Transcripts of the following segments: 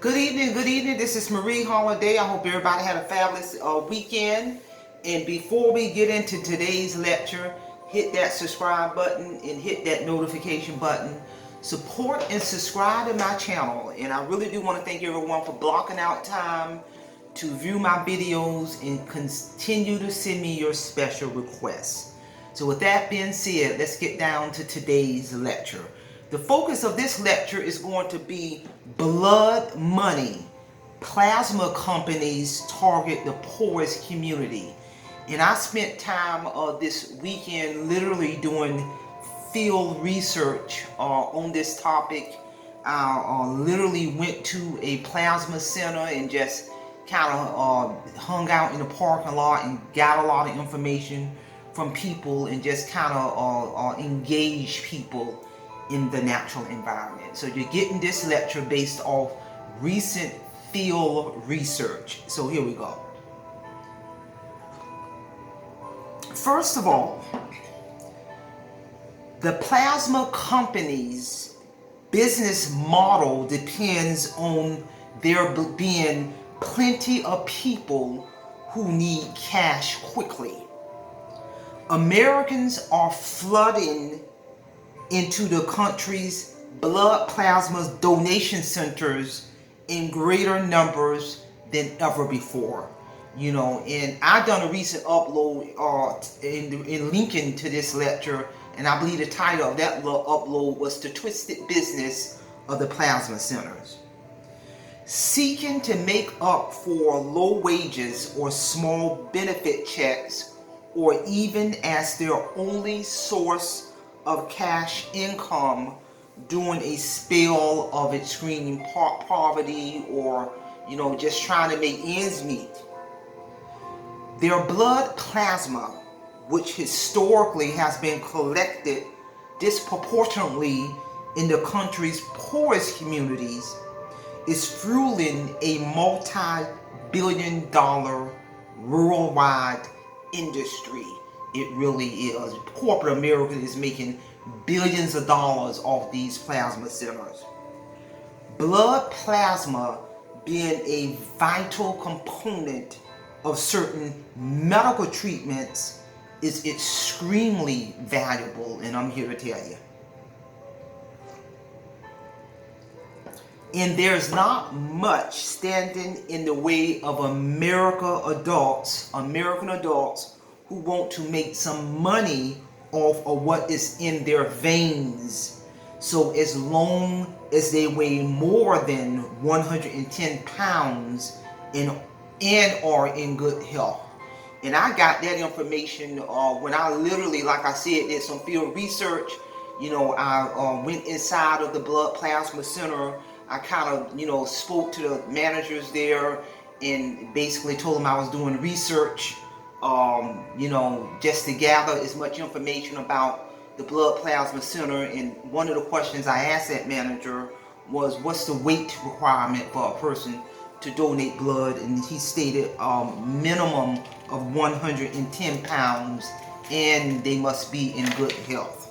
Good evening, good evening. This is Marie Holiday. I hope everybody had a fabulous weekend. And before we get into today's lecture, hit that subscribe button and hit that notification button. Support and subscribe to my channel. And I really do want to thank everyone for blocking out time to view my videos and continue to send me your special requests. So with that being said, let's get down to today's lecture. The focus of this lecture is going to be blood money. Plasma companies target the poorest community. And I spent time this weekend literally doing field research on this topic. I literally went to a plasma center and just kind of hung out in the parking lot and got a lot of information from people and just kind of engage people in the natural environment. So you're getting this lecture based off recent field research. So here we go. First of all, the plasma company's business model depends on there being plenty of people who need cash quickly. Americans are flooding into the country's blood plasma donation centers in greater numbers than ever before. And I've done a recent upload in linking to this lecture, and I believe the title of that upload was The Twisted Business of the Plasma Centers. Seeking to make up for low wages or small benefit checks, or even as their only source of cash income during a spell of extreme poverty, or just trying to make ends meet. Their blood plasma, which historically has been collected disproportionately in the country's poorest communities, is fueling a multi-billion-dollar worldwide industry. It really is. Corporate America is making billions of dollars off these plasma centers. Blood plasma being a vital component of certain medical treatments is extremely valuable, and I'm here to tell you. And there's not much standing in the way of American adults who want to make some money off of what is in their veins. So as long as they weigh more than 110 pounds and are in good health. And I got that information when I literally, like I said, did some field research. I went inside of the blood plasma center. I kind of, spoke to the managers there and basically told them I was doing research, just to gather as much information about the blood plasma center. And one of the questions I asked that manager was, what's the weight requirement for a person to donate blood? And he stated minimum of 110 pounds, and they must be in good health.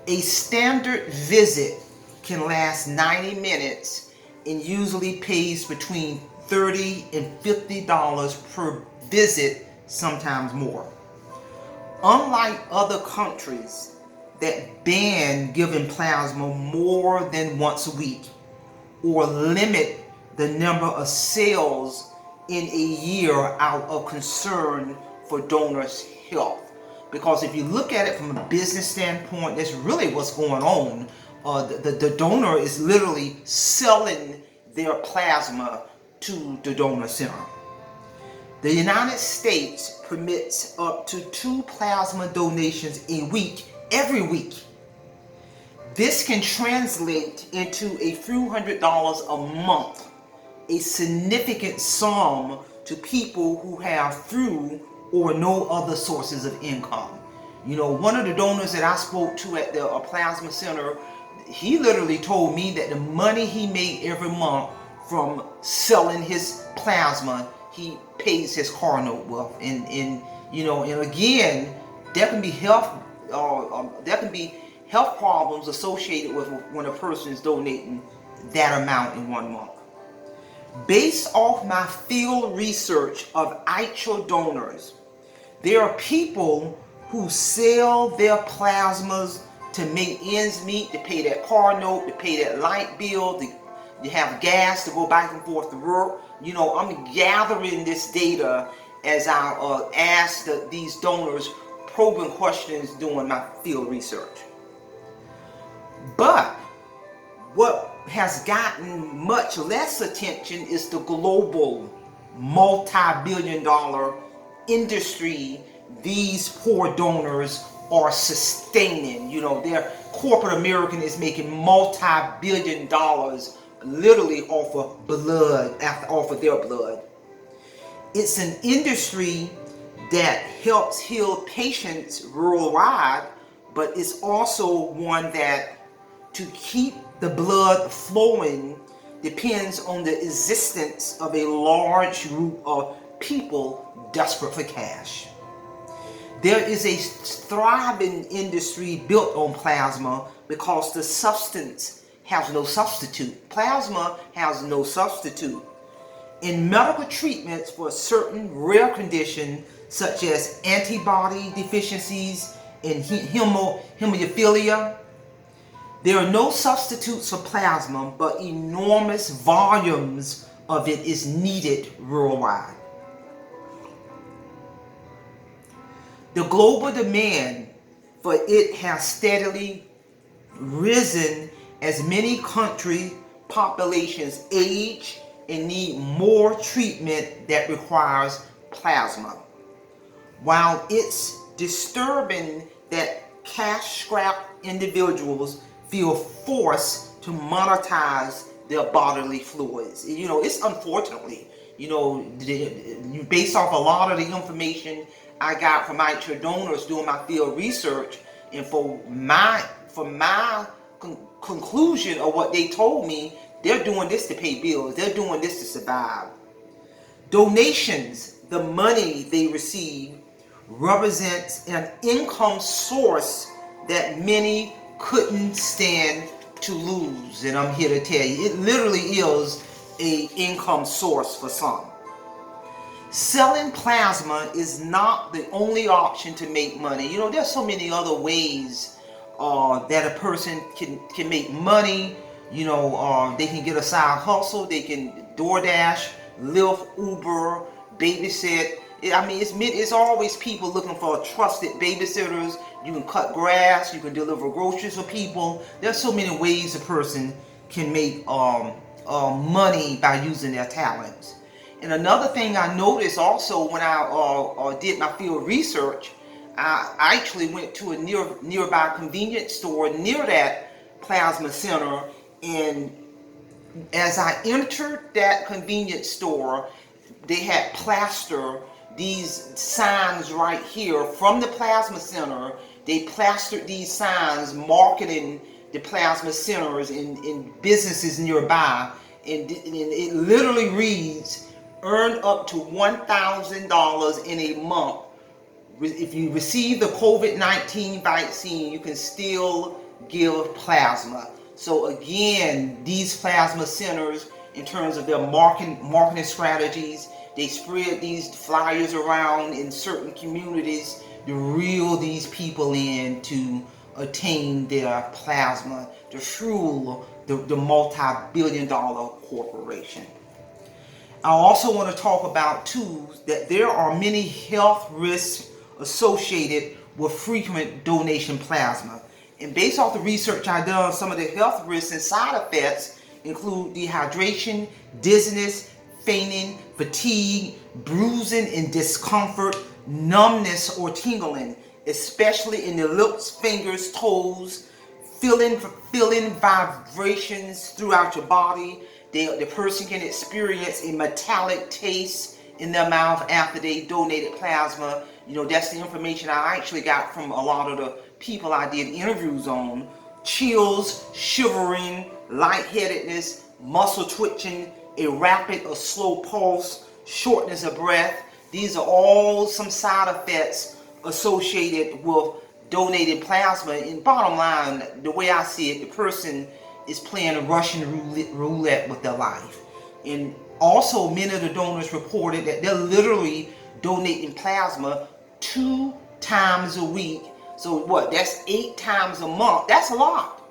A standard visit can last 90 minutes and usually pays between $30 and $50 per visit, sometimes more. Unlike other countries that ban giving plasma more than once a week, or limit the number of sales in a year out of concern for donors' health. Because if you look at it from a business standpoint, that's really what's going on. The donor is literally selling their plasma to the donor center. The United States permits up to 2 plasma donations a week, every week. This can translate into a few $100s a month, a significant sum to people who have few or no other sources of income. One of the donors that I spoke to at the plasma center, he literally told me that the money he made every month from selling his plasma, he pays his car note with. And again, there can be health problems associated with when a person is donating that amount in one month. Based off my field research of actual donors, there are people who sell their plasmas to make ends meet, to pay that car note, to pay that light bill, to have gas to go back and forth to work. You know, I'm gathering this data as I ask these donors probing questions doing my field research. But what has gotten much less attention is the global multi-billion-dollar industry these poor donors are sustaining. You know, their corporate American is making multi-billion dollars literally off of blood, off of their blood. It's an industry that helps heal patients worldwide, but it's also one that to keep the blood flowing depends on the existence of a large group of people desperate for cash. There is a thriving industry built on plasma because the substance has no substitute. Plasma has no substitute. In medical treatments for certain rare conditions such as antibody deficiencies and hemophilia, there are no substitutes for plasma, but enormous volumes of it is needed worldwide. The global demand for it has steadily risen as many country populations age and need more treatment that requires plasma. While it's disturbing that cash-strapped individuals feel forced to monetize their bodily fluids. You know, it's unfortunately, you know, based off a lot of the information I got from actual donors doing my field research, and for my conclusion of what they told me, they're doing this to pay bills. They're doing this to survive. Donations, the money they receive, represents an income source that many couldn't stand to lose. And I'm here to tell you, it literally is an income source for some. Selling plasma is not the only option to make money. You know, there's so many other ways that a person can make money. You know, they can get a side hustle, they can DoorDash, Lyft, Uber, babysit. I mean, it's always people looking for trusted babysitters. You can cut grass, you can deliver groceries for people. There's so many ways a person can make money by using their talents. And another thing I noticed also when I did my field research, I actually went to a nearby convenience store near that plasma center, and as I entered that convenience store, they had plastered these signs right here from the plasma center. They plastered these signs marketing the plasma centers in businesses nearby, and it literally reads, earn up to $1,000 in a month. If you receive the COVID-19 vaccine, you can still give plasma. So again, these plasma centers, in terms of their marketing strategies, they spread these flyers around in certain communities to reel these people in to attain their plasma, to fuel the multi-billion-dollar corporation. I also want to talk about too that there are many health risks associated with frequent donation plasma. And based off the research I've done, some of the health risks and side effects include dehydration, dizziness, fainting, fatigue, bruising and discomfort, numbness or tingling, especially in the lips, fingers, toes, feeling vibrations throughout your body. The person can experience a metallic taste in their mouth after they donated plasma. You know, that's the information I actually got from a lot of the people I did interviews on. Chills, shivering, lightheadedness, muscle twitching, a rapid or slow pulse, shortness of breath. These are all some side effects associated with donated plasma. And bottom line, the way I see it, the person is playing a Russian roulette with their life. And Also, many of the donors reported that they're literally donating plasma 2 times a week. So what? That's 8 times a month. That's a lot.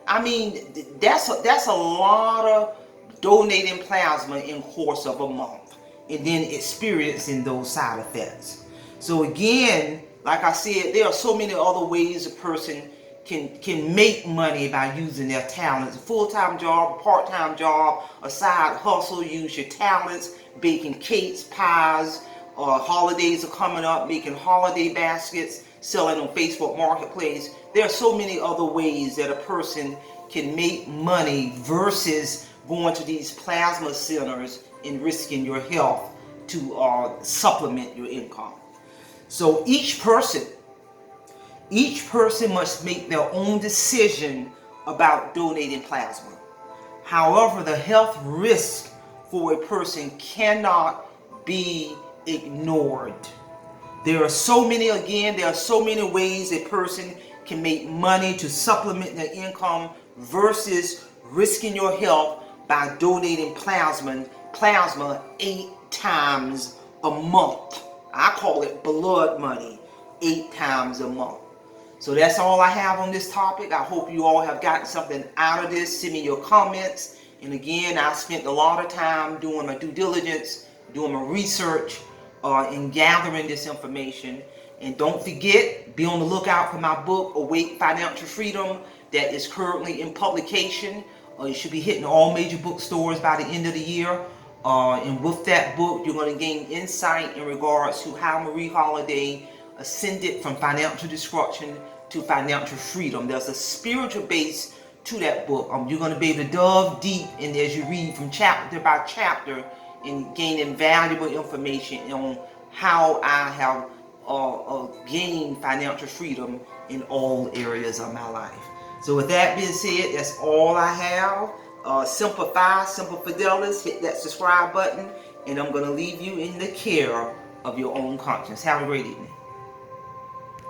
I mean, that's a lot of donating plasma in course of a month, and then experiencing those side effects. So again, like I said, there are so many other ways a person can make money by using their talents. A full-time job, a part-time job, a side hustle. Use your talents, baking cakes, pies. Holidays are coming up, making holiday baskets, selling on Facebook Marketplace. There are so many other ways that a person can make money versus going to these plasma centers and risking your health to supplement your income. So each person must make their own decision about donating plasma. However, the health risk for a person cannot be ignored. There are so many ways a person can make money to supplement their income versus risking your health by donating plasma 8 times a month. I call it blood money, 8 times a month. So that's all I have on this topic. I hope you all have gotten something out of this. Send me your comments. And again, I spent a lot of time doing my due diligence, doing my research, and gathering this information. And don't forget, be on the lookout for my book, Awake Financial Freedom, that is currently in publication. It should be hitting all major bookstores by the end of the year. And with that book, you're going to gain insight in regards to how Marie Holiday ascended from financial destruction to financial freedom. There's a spiritual base to that book. You're going to be able to delve deep in as you read from chapter by chapter and gain invaluable information on how I have gained financial freedom in all areas of my life. So with that being said, that's all I have. Simple Fidelis. Hit that subscribe button, and I'm going to leave you in the care of your own conscience. Have a great evening.